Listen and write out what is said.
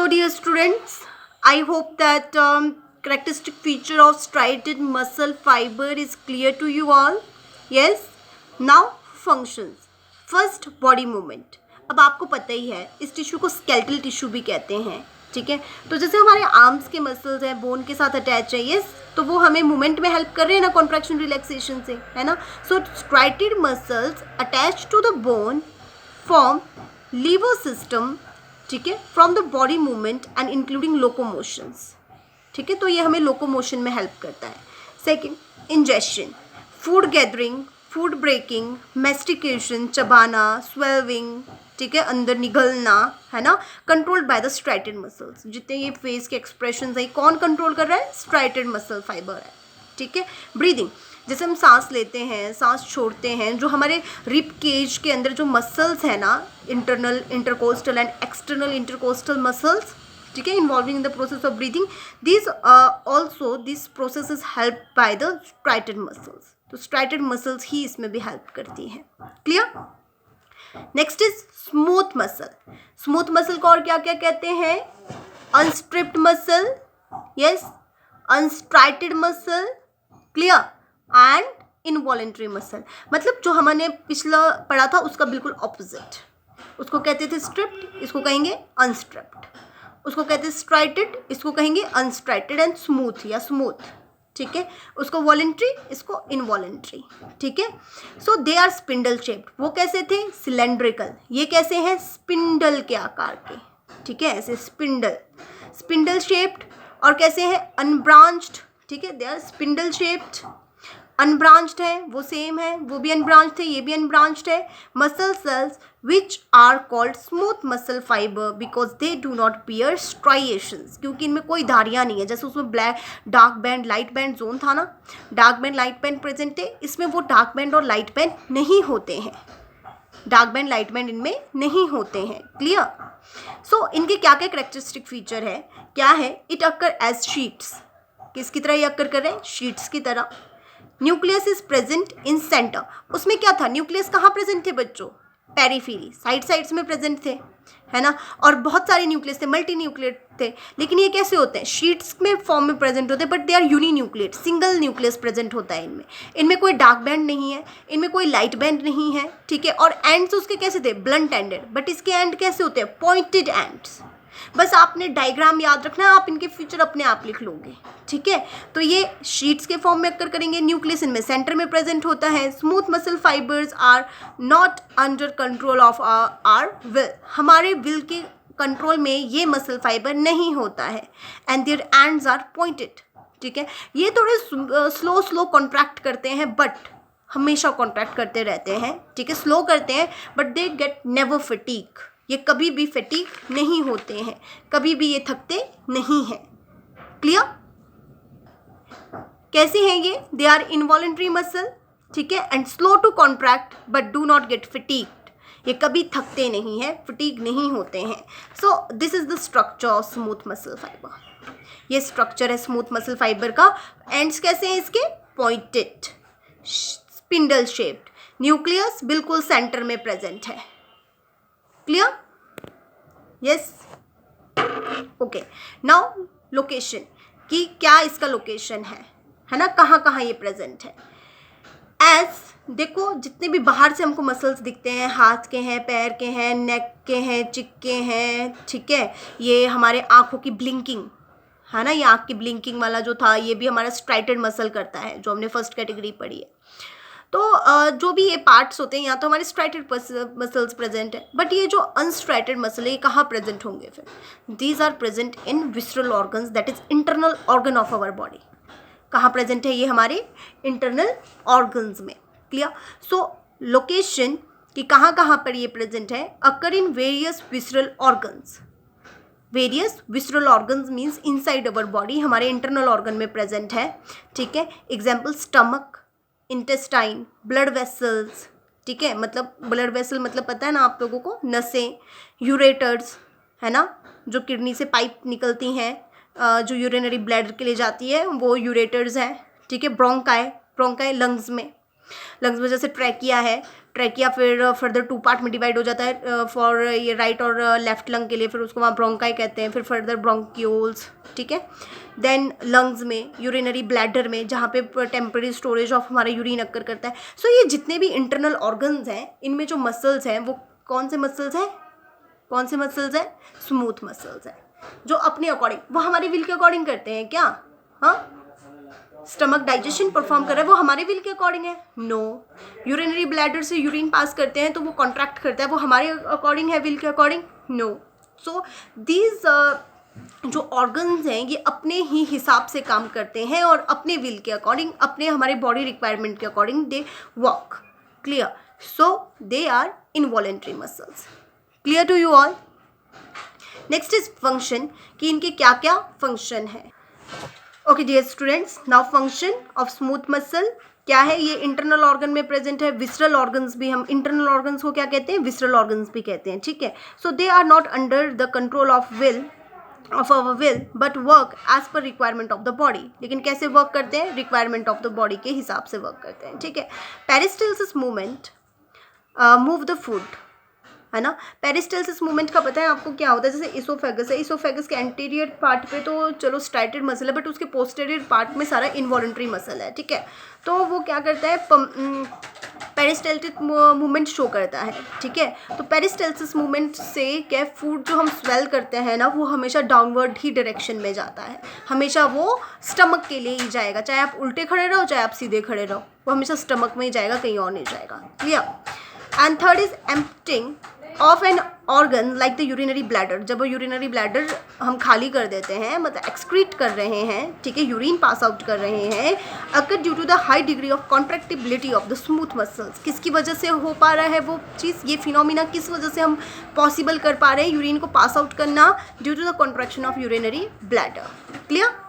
So dear students, I hope that characteristic feature of striated muscle fiber is clear to you all. Yes. Now functions. First, body movement. अब आपको पता ही है इस tissue को skeletal tissue भी कहते हैं, ठीक है। तो जैसे हमारे आर्म्स के मसल्स हैं, बोन के साथ अटैच है, यस, तो वो हमें मूवमेंट में हेल्प कर रहे हैं ना, कॉन्ट्रैक्शन रिलैक्सेशन से, है ना। So striated muscles attach to the bone form lever system, ठीक है, from the body movement and including locomotions, ठीक है। तो ये हमें लोकोमोशन में हेल्प करता है। Second, ingestion, food gathering, food breaking, mastication, चबाना, स्वेल्विंग, ठीक है, अंदर निगलना, है ना, controlled by the striated muscles. जितने ये फेस के एक्सप्रेशन है, कौन कंट्रोल कर रहा है? स्ट्राइटेड मसल फाइबर है, ठीक है। ब्रीदिंग, जैसे हम सांस लेते हैं, सांस छोड़ते हैं, जो हमारे रिब केज के अंदर जो मसल्स हैं ना, internal intercostal and external intercostal muscles, ठीक है, involving in the process of breathing, this also this process is help by the striated muscles. तो स्ट्राइटेड मसल्स ही इसमें भी हेल्प करती हैं। Clear? Next is smooth muscle. Smooth muscle को और क्या क्या कहते हैं? Unstriped muscle, yes, unstriated muscle, clear, and involuntary muscle. मतलब जो हमने पिछला पढ़ा था उसका बिल्कुल ऑपोजिट। उसको कहते थे स्ट्रिप्ड, इसको कहेंगे अनस्ट्रिप्ड। उसको कहते थे स्ट्राइटेड, इसको कहेंगे अनस्ट्राइटेड एंड स्मूथ या स्मूथ, ठीक है। उसको वॉलेंट्री, इसको इनवॉलेंट्री, ठीक है। So they are spindle shaped. वो कैसे थे? सिलेंड्रिकल। ये कैसे हैं? स्पिंडल के आकार के, ठीक है, ऐसे स्पिंडल, स्पिंडल शेप्ड। और कैसे हैं? अनब्रांच्ड, ठीक है, they are spindle shaped. Unbranched है, वो सेम है, वो भी अनब्रांच्ड है, ये भी अनब्रांच्ड है। Muscle cells which are called smooth muscle fibre because they do not bear striations, क्योंकि इनमें कोई धारियाँ नहीं है। जैसे उसमें black dark band light band zone था ना, dark band light band present है, इसमें वो डार्क बैंड और लाइट बैंड नहीं होते हैं। डार्क बैंड लाइट बैंड इनमें नहीं होते हैं। क्लियर? सो इनके क्या क्या करेक्टरिस्टिक फीचर है? क्या है? It occur as sheets. किसकी तरह ये अकर कर रहे हैं? शीट्स की तरह। Nucleus is present in centre. उसमें क्या था? न्यूक्लियस कहाँ प्रेजेंट थे बच्चों? पेरीफेरी, साइड्स में प्रेजेंट थे, है ना। और बहुत सारे न्यूक्लियस थे, मल्टी न्यूक्लिएट थे। लेकिन ये कैसे होते हैं? शीट्स में फॉर्म में प्रेजेंट होते हैं, but they are uninucleate, single nucleus present होता है इनमें। इनमें कोई डार्क बैंड नहीं है, इनमें कोई लाइट बैंड नहीं है, ठीक है। और एंड्स उसके कैसे थे? Blunt ended. बट इसके एंड कैसे होते हैं? Pointed ends. बस आपने डायग्राम याद रखना है, आप इनके फीचर अपने आप लिख लोगे, ठीक है। तो ये शीट्स के फॉर्म में अक्कर करेंगे। न्यूक्लियस इनमें सेंटर में प्रेजेंट होता है। Smooth muscle fibres are not under control of our will. हमारे विल के कंट्रोल में ये मसल फाइबर नहीं होता है। And their ends are pointed, ठीक है। ये थोड़े स्लो कॉन्ट्रैक्ट करते हैं, बट हमेशा कॉन्ट्रैक्ट करते रहते हैं, ठीक है। स्लो करते हैं but they get never fatigue. ये कभी भी फटीग नहीं होते हैं, कभी भी ये थकते नहीं हैं। क्लियर? कैसे हैं ये? दे आर इनवॉलेंट्री मसल, ठीक है, and slow to contract but do not get fatigued. ये कभी थकते नहीं हैं, फटीग नहीं होते हैं। So this is the structure of smooth muscle fibre. ये स्ट्रक्चर है स्मूथ मसल फाइबर का। एंड्स कैसे हैं इसके? Pointed, spindle shaped. न्यूक्लियस बिल्कुल सेंटर में प्रेजेंट है। Clear? Yes, okay. Now location, कि क्या इसका लोकेशन है ना, कहाँ कहाँ ये प्रेजेंट है। एज देखो, जितने भी बाहर से हमको मसल्स दिखते हैं, हाथ के हैं, पैर के हैं, नेक के हैं, चिक के हैं, ठीक है। ये हमारे आँखों की ब्लिंकिंग है ना, ये आँख की ब्लिंकिंग वाला जो था, ये भी हमारा स्ट्राइटेड मसल करता है, जो हमने फर्स्ट कैटेगरी पढ़ी है। तो जो भी ये पार्ट्स होते हैं, यहाँ तो हमारे स्ट्राइटेड मसल्स प्रेजेंट है, बट ये जो अनस्ट्राइटेड मसल है ये कहाँ प्रेजेंट होंगे फिर? These are present in visceral organs, that is internal organ of our body. कहाँ प्रेजेंट है ये? हमारे इंटरनल ऑर्गन्स में। क्लियर? सो लोकेशन कि कहाँ कहाँ पर ये प्रेजेंट है, occur in various visceral organs. Various visceral organs means inside our body, हमारे इंटरनल ऑर्गन में प्रेजेंट है, ठीक है। Example stomach, intestine, blood vessels, ठीक है। मतलब ब्लड वेसल मतलब पता है ना आप लोगों को? नसें, यूरेटर्स, है ना, जो किडनी से पाइप निकलती हैं, जो यूरिनरी ब्लैडर के लिए जाती है, वो यूरेटर्स हैं, ठीक है। ब्रोंकाई, ब्रोंकाई लंग्स में जैसे ट्रैकिया है, ट्रैकिया फिर फर्दर 2 पार्ट में डिवाइड हो जाता है फॉर ये राइट और लेफ्ट लंग के लिए, फिर उसको वहाँ ब्रोंकाई कहते हैं, फिर फर्दर ब्रोंक्यूल्स, ठीक है। देन लंग्स में, यूरिनरी ब्लैडर में जहाँ पे टेम्पररी स्टोरेज ऑफ हमारा यूरिन अक्कर करता है। सो ये जितने भी इंटरनल ऑर्गन्स हैं इनमें जो मसल्स हैं वो कौन से मसल्स हैं, कौन से मसल्स हैं, स्मूथ मसल्स हैं, जो अपने अकॉर्डिंग, वो हमारी विल के अकॉर्डिंग करते हैं क्या, हाँ। स्टमक डाइजेशन परफॉर्म कर रहा है वो हमारे विल के अकॉर्डिंग है, नो। यूरिनरी ब्लैडर से यूरिन पास करते हैं तो वो कॉन्ट्रैक्ट करता है, वो हमारे अकॉर्डिंग है, विल के अकॉर्डिंग, नो। सो दीज जो ऑर्गन्स हैं ये अपने ही हिसाब से काम करते हैं और अपने विल के अकॉर्डिंग, अपने हमारे बॉडी रिक्वायरमेंट के according they work, clear. So they are involuntary muscles, clear to you all. Next is function, कि इनके क्या क्या फंक्शन है। Okay dear students, now function of smooth muscle क्या है, ये इंटरनल ऑर्गन में प्रेजेंट है। विसरल ऑर्गन्स भी, हम इंटरनल ऑर्गन्स को क्या कहते हैं, विसरल ऑर्गन्स भी कहते हैं, ठीक है। So they are not under the control of will of our will but work as per requirement of the body, लेकिन कैसे वर्क करते हैं, रिक्वायरमेंट ऑफ द बॉडी के हिसाब से वर्क करते हैं, ठीक है। पेरिस्टल्सिस मूवमेंट मूव द फूड, है ना। पेरिस्टल्सिस मूवमेंट का पता है आपको क्या होता है, जैसे इसोफेगस है, इसोफेगस के एंटीरियर पार्ट पे तो चलो स्ट्राइटेड मसल है, बट उसके पोस्टीरियर पार्ट में सारा इनवॉलंटरी मसल है, ठीक है। तो वो क्या करता है, पेरिस्टल्टिक मूवमेंट शो करता है, ठीक है। तो पेरिस्टल्सिस मूवमेंट से क्या, फूड जो हम स्वेल करते हैं ना वो हमेशा डाउनवर्ड ही डायरेक्शन में जाता है, हमेशा वो स्टमक के लिए ही जाएगा, चाहे आप उल्टे खड़े रहो चाहे आप सीधे खड़े रहो, वो हमेशा स्टमक में ही जाएगा, कहीं और नहीं जाएगा, clear. And third is emptying of an organ like the urinary bladder, जब वो यूरिनरी ब्लैडर हम खाली कर देते हैं, मतलब एक्सक्रीट कर रहे हैं, ठीक है, यूरिन पास आउट कर रहे हैं, occur due to the high degree of contractibility of the smooth muscles. किसकी वजह से हो पा रहा है वो चीज़, ये फिनोमिना किस वजह से हम पॉसिबल कर पा रहे हैं यूरिन को पास आउट करना, due to the contraction of urinary bladder, clear.